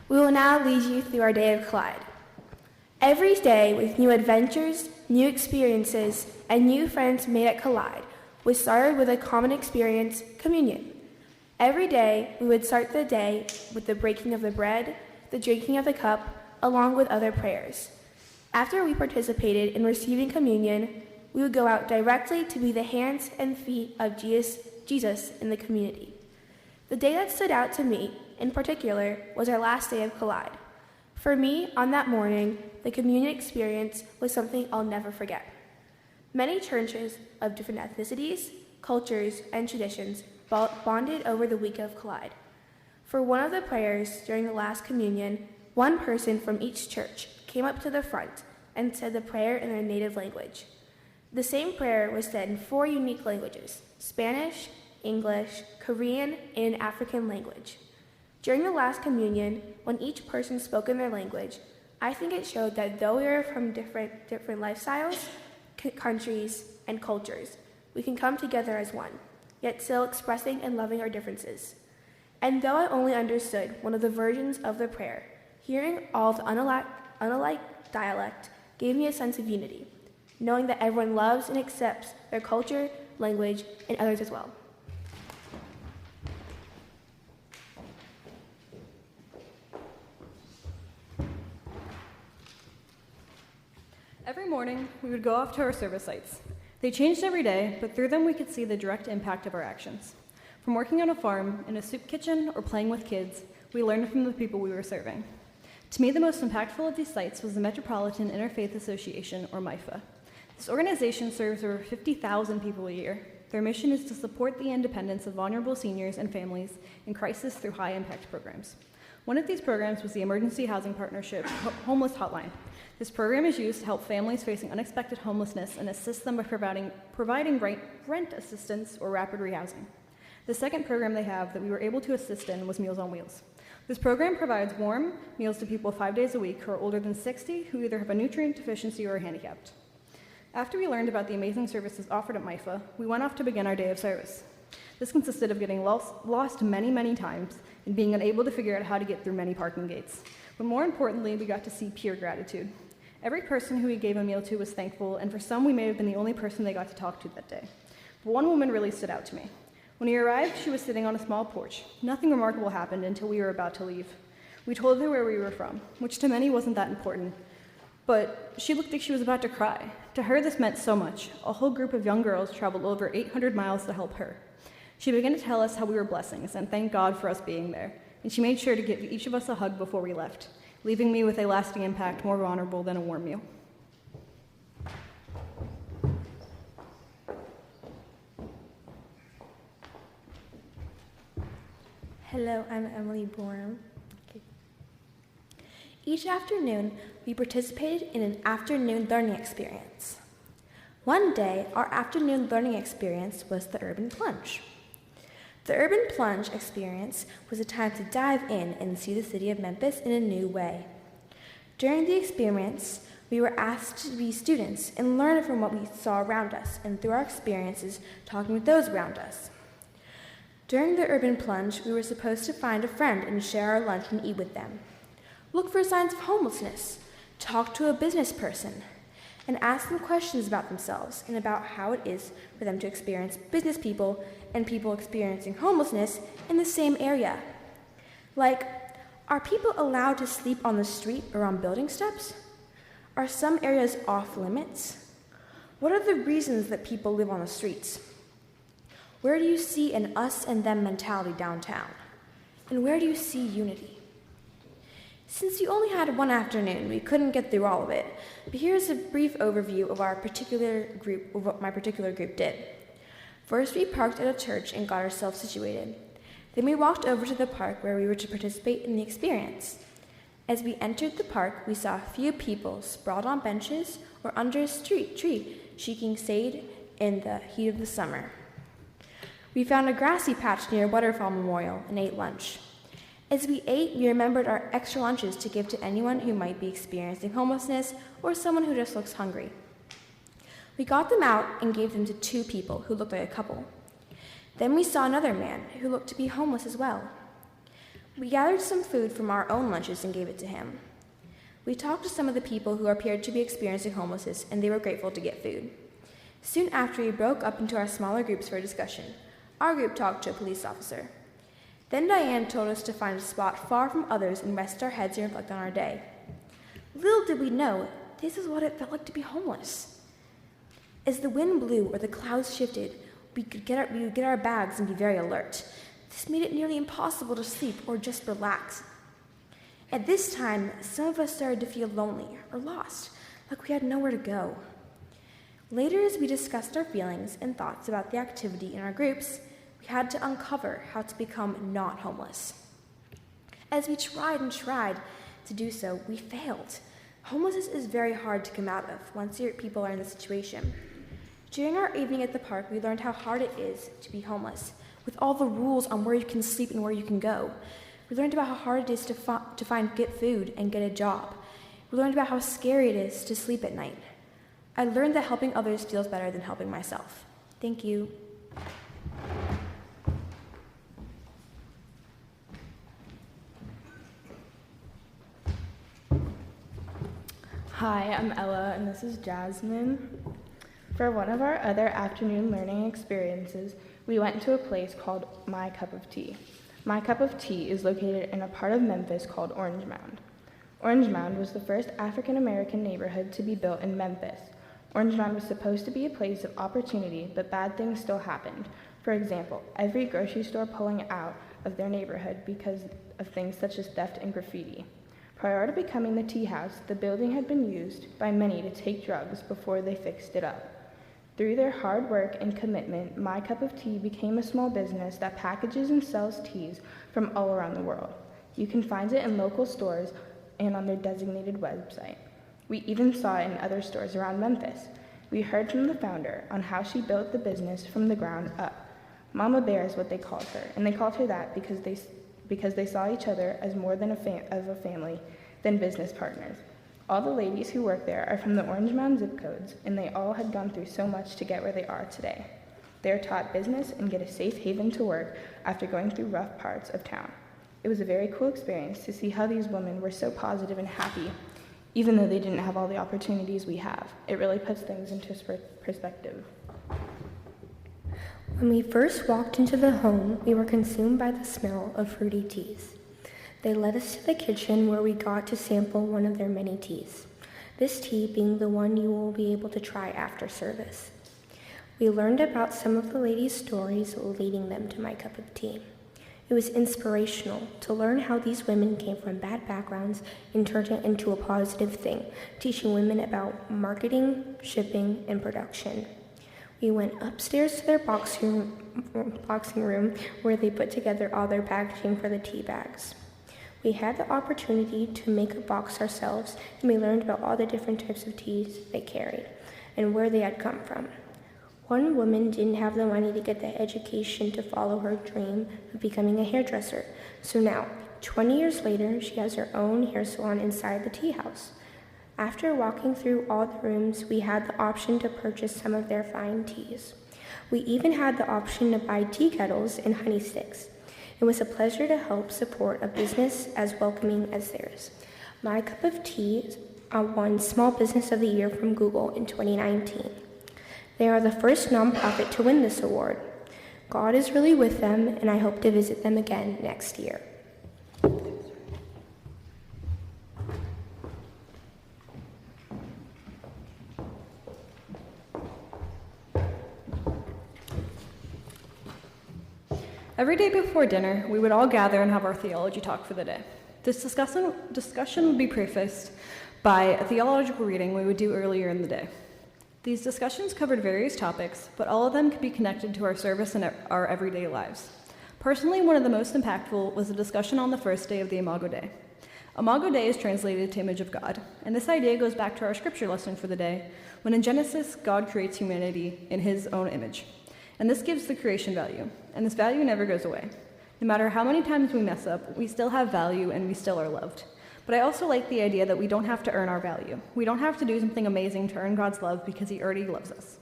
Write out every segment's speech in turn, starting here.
We will now lead you through our day of Collide. Every day, with new adventures, new experiences, and new friends made at Collide, was started with a common experience, communion. Every day, we would start the day with the breaking of the bread, the drinking of the cup, along with other prayers. After we participated in receiving communion, we would go out directly to be the hands and feet of Jesus in the community. The day that stood out to me, in particular, was our last day of Collide. For me, on that morning, the communion experience was something I'll never forget. Many churches of different ethnicities, cultures, and traditions bonded over the week of Collide. For one of the prayers during the last communion, one person from each church came up to the front and said the prayer in their native language. The same prayer was said in 4 unique languages: Spanish, English, Korean, and an African language. During the last communion, when each person spoke in their language, I think it showed that though we are from different lifestyles, countries, and cultures, we can come together as one, yet still expressing and loving our differences. And though I only understood one of the versions of the prayer, hearing all the unalike dialect gave me a sense of unity, knowing that everyone loves and accepts their culture, language, and others as well. Every morning, we would go off to our service sites. They changed every day, but through them we could see the direct impact of our actions. From working on a farm, in a soup kitchen, or playing with kids, we learned from the people we were serving. To me, the most impactful of these sites was the Metropolitan Interfaith Association, or MIFA. This organization serves over 50,000 people a year. Their mission is to support the independence of vulnerable seniors and families in crisis through high-impact programs. One of these programs was the Emergency Housing Partnership Homeless Hotline. This program is used to help families facing unexpected homelessness and assist them by providing rent assistance or rapid rehousing. The second program they have that we were able to assist in was Meals on Wheels. This program provides warm meals to people 5 days a week who are older than 60 who either have a nutrient deficiency or are handicapped. After we learned about the amazing services offered at MIFA, we went off to begin our day of service. This consisted of getting lost many times and being unable to figure out how to get through many parking gates. But more importantly, we got to see pure gratitude. Every person who we gave a meal to was thankful, and for some, we may have been the only person they got to talk to that day. But one woman really stood out to me. When we arrived, she was sitting on a small porch. Nothing remarkable happened until we were about to leave. We told her where we were from, which to many wasn't that important, but she looked like she was about to cry. To her, this meant so much. A whole group of young girls traveled over 800 miles to help her. She began to tell us how we were blessings and thanked God for us being there, and she made sure to give each of us a hug before we left, leaving me with a lasting impact more vulnerable than a warm meal. Hello, I'm Emily Borm. Each afternoon, we participated in an afternoon learning experience. One day, our afternoon learning experience was the Urban Plunge. The Urban Plunge experience was a time to dive in and see the city of Memphis in a new way. During the experience, we were asked to be students and learn from what we saw around us and through our experiences talking with those around us. During the Urban Plunge, we were supposed to find a friend and share our lunch and eat with them. Look for signs of homelessness, talk to a business person, and ask them questions about themselves and about how it is for them to experience business people and people experiencing homelessness in the same area. Like, are people allowed to sleep on the street or on building steps? Are some areas off limits? What are the reasons that people live on the streets? Where do you see an us and them mentality downtown? And where do you see unity? Since we only had one afternoon, we couldn't get through all of it, but here's a brief overview of what my particular group did. First, we parked at a church and got ourselves situated. Then we walked over to the park where we were to participate in the experience. As we entered the park, we saw a few people sprawled on benches or under a tree, seeking shade in the heat of the summer. We found a grassy patch near Waterfall Memorial and ate lunch. As we ate, we remembered our extra lunches to give to anyone who might be experiencing homelessness or someone who just looks hungry. We got them out and gave them to 2 people who looked like a couple. Then we saw another man who looked to be homeless as well. We gathered some food from our own lunches and gave it to him. We talked to some of the people who appeared to be experiencing homelessness, and they were grateful to get food. Soon after, we broke up into our smaller groups for a discussion. Our group talked to a police officer. Then Diane told us to find a spot far from others and rest our heads and reflect on our day. Little did we know, this is what it felt like to be homeless. As the wind blew or the clouds shifted, we would get our bags and be very alert. This made it nearly impossible to sleep or just relax. At this time, some of us started to feel lonely or lost, like we had nowhere to go. Later, as we discussed our feelings and thoughts about the activity in our groups, we had to uncover how to become not homeless. As we tried to do so, we failed. Homelessness is very hard to come out of once your people are in this situation. During our evening at the park, we learned how hard it is to be homeless, with all the rules on where you can sleep and where you can go. We learned about how hard it is to get food and get a job. We learned about how scary it is to sleep at night. I learned that helping others feels better than helping myself. Thank you. Hi, I'm Ella, and this is Jasmine. For one of our other afternoon learning experiences, we went to a place called My Cup of Tea. My Cup of Tea is located in a part of Memphis called Orange Mound. Orange Mound was the first African-American neighborhood to be built in Memphis. Orange Mound was supposed to be a place of opportunity, but bad things still happened. For example, every grocery store pulling out of their neighborhood because of things such as theft and graffiti. Prior to becoming the tea house, the building had been used by many to take drugs before they fixed it up. Through their hard work and commitment, My Cup of Tea became a small business that packages and sells teas from all around the world. You can find it in local stores and on their designated website. We even saw it in other stores around Memphis. We heard from the founder on how she built the business from the ground up. Mama Bear is what they called her, and they called her that because they saw each other as more than a family than business partners. All the ladies who work there are from the Orange Mound zip codes, and they all had gone through so much to get where they are today. They are taught business and get a safe haven to work after going through rough parts of town. It was a very cool experience to see how these women were so positive and happy, even though they didn't have all the opportunities we have. It really puts things into perspective. When we first walked into the home, we were consumed by the smell of fruity teas. They led us to the kitchen where we got to sample one of their many teas, this tea being the one you will be able to try after service. We learned about some of the ladies' stories leading them to My Cup of Tea. It was inspirational to learn how these women came from bad backgrounds and turned it into a positive thing, teaching women about marketing, shipping, and production. We went upstairs to their boxing room where they put together all their packaging for the tea bags. We had the opportunity to make a box ourselves, and we learned about all the different types of teas they carried and where they had come from. One woman didn't have the money to get the education to follow her dream of becoming a hairdresser, so now, 20 years later, she has her own hair salon inside the tea house. After walking through all the rooms, we had the option to purchase some of their fine teas. We even had the option to buy tea kettles and honey sticks. It was a pleasure to help support a business as welcoming as theirs. My Cup of Tea won Small Business of the Year from Google in 2019. They are the first nonprofit to win this award. God is really with them, and I hope to visit them again next year. Every day before dinner, we would all gather and have our theology talk for the day. This discussion would be prefaced by a theological reading we would do earlier in the day. These discussions covered various topics, but all of them could be connected to our service and our everyday lives. Personally, one of the most impactful was a discussion on the first day of the Imago Dei. Imago Dei is translated to image of God, and this idea goes back to our scripture lesson for the day, when in Genesis, God creates humanity in his own image. And this gives the creation value, and this value never goes away. No matter how many times we mess up, we still have value and we still are loved. But I also like the idea that we don't have to earn our value. We don't have to do something amazing to earn God's love because he already loves us.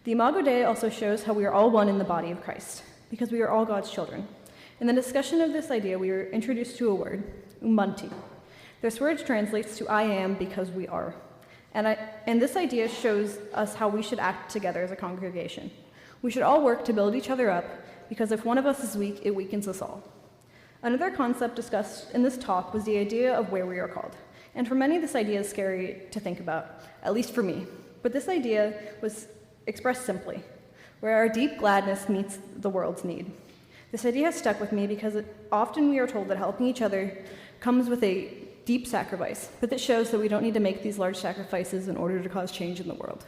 The Imago Dei also shows how we are all one in the body of Christ, because we are all God's children. In the discussion of this idea, we were introduced to a word, umanti. This word translates to I am because we are. And this idea shows us how we should act together as a congregation. We should all work to build each other up, because if one of us is weak, it weakens us all. Another concept discussed in this talk was the idea of where we are called. And for many, this idea is scary to think about, at least for me. But this idea was expressed simply, where our deep gladness meets the world's need. This idea has stuck with me because often we are told that helping each other comes with a deep sacrifice, but this shows that we don't need to make these large sacrifices in order to cause change in the world.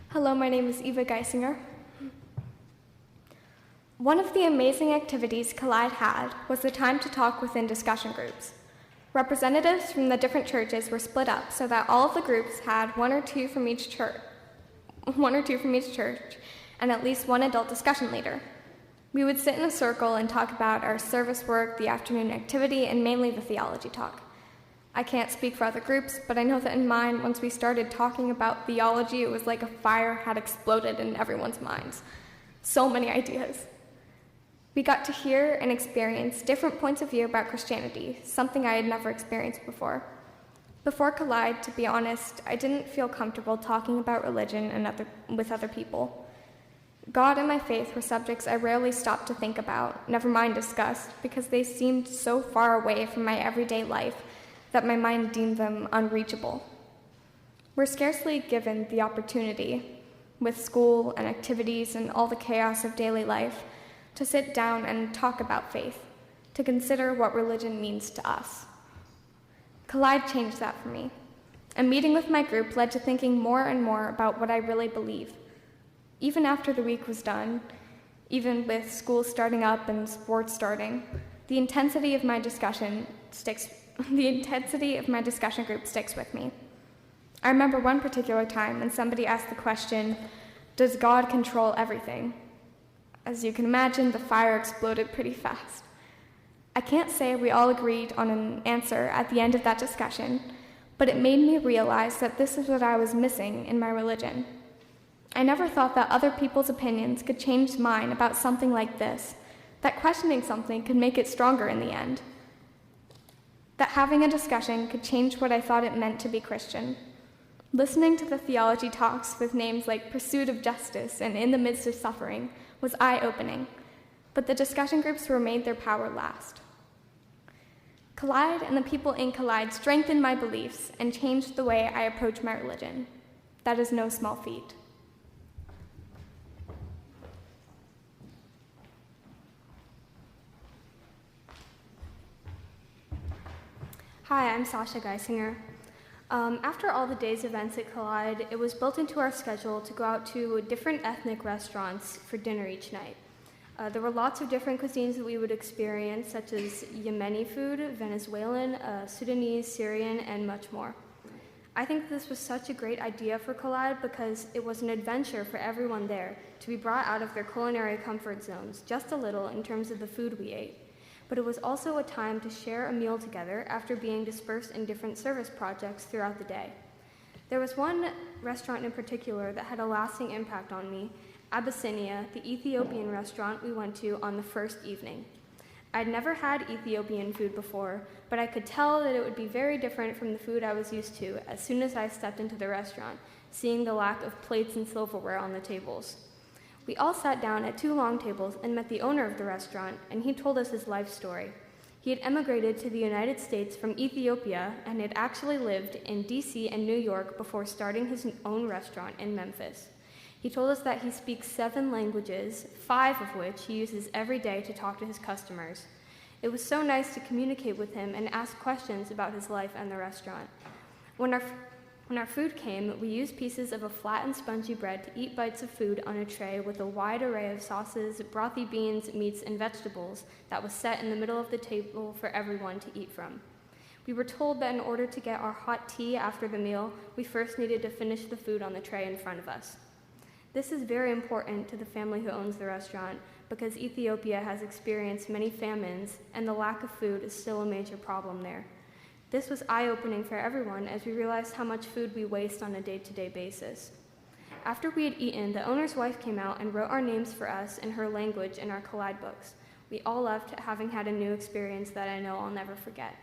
Hello, my name is Eva Geisinger. One of the amazing activities Collide had was the time to talk within discussion groups. Representatives from the different churches were split up so that all of the groups had one or two from each church, and at least one adult discussion leader. We would sit in a circle and talk about our service work, the afternoon activity, and mainly the theology talk. I can't speak for other groups, but I know that in mine, once we started talking about theology, it was like a fire had exploded in everyone's minds. So many ideas. We got to hear and experience different points of view about Christianity, something I had never experienced before. Before Collide, to be honest, I didn't feel comfortable talking about religion with other people. God and my faith were subjects I rarely stopped to think about, never mind discuss, because they seemed so far away from my everyday life that my mind deemed them unreachable. We're scarcely given the opportunity, with school and activities and all the chaos of daily life, to sit down and talk about faith, to consider what religion means to us. Collide changed that for me. A meeting with my group led to thinking more and more about what I really believe. Even after the week was done, even with school starting up and sports starting, the intensity of my discussion group sticks with me. I remember one particular time when somebody asked the question, "Does God control everything?" As you can imagine, the fire exploded pretty fast. I can't say we all agreed on an answer at the end of that discussion, but it made me realize that this is what I was missing in my religion. I never thought that other people's opinions could change mine about something like this, that questioning something could make it stronger in the end, that having a discussion could change what I thought it meant to be Christian. Listening to the theology talks with names like Pursuit of Justice and In the Midst of Suffering was eye-opening, but the discussion groups remained their power last. Collide and the people in Collide strengthened my beliefs and changed the way I approach my religion. That is no small feat. Hi, I'm Sasha Geisinger. After all the day's events at Collide, it was built into our schedule to go out to different ethnic restaurants for dinner each night. There were lots of different cuisines that we would experience, such as Yemeni food, Venezuelan, Sudanese, Syrian, and much more. I think this was such a great idea for Collide because it was an adventure for everyone there to be brought out of their culinary comfort zones, just a little in terms of the food we ate. But it was also a time to share a meal together after being dispersed in different service projects throughout the day. There was one restaurant in particular that had a lasting impact on me, Abyssinia, the Ethiopian restaurant we went to on the first evening. I'd never had Ethiopian food before, but I could tell that it would be very different from the food I was used to as soon as I stepped into the restaurant, seeing the lack of plates and silverware on the tables. We all sat down at 2 long tables and met the owner of the restaurant, and he told us his life story. He had emigrated to the United States from Ethiopia and had actually lived in DC and New York before starting his own restaurant in Memphis. He told us that he speaks 7 languages, 5 of which he uses every day to talk to his customers. It was so nice to communicate with him and ask questions about his life and the restaurant. When our food came, we used pieces of a flat and spongy bread to eat bites of food on a tray with a wide array of sauces, brothy beans, meats, and vegetables that was set in the middle of the table for everyone to eat from. We were told that in order to get our hot tea after the meal, we first needed to finish the food on the tray in front of us. This is very important to the family who owns the restaurant because Ethiopia has experienced many famines and the lack of food is still a major problem there. This was eye-opening for everyone as we realized how much food we waste on a day-to-day basis. After we had eaten, the owner's wife came out and wrote our names for us in her language in our Collide books. We all left having had a new experience that I know I'll never forget.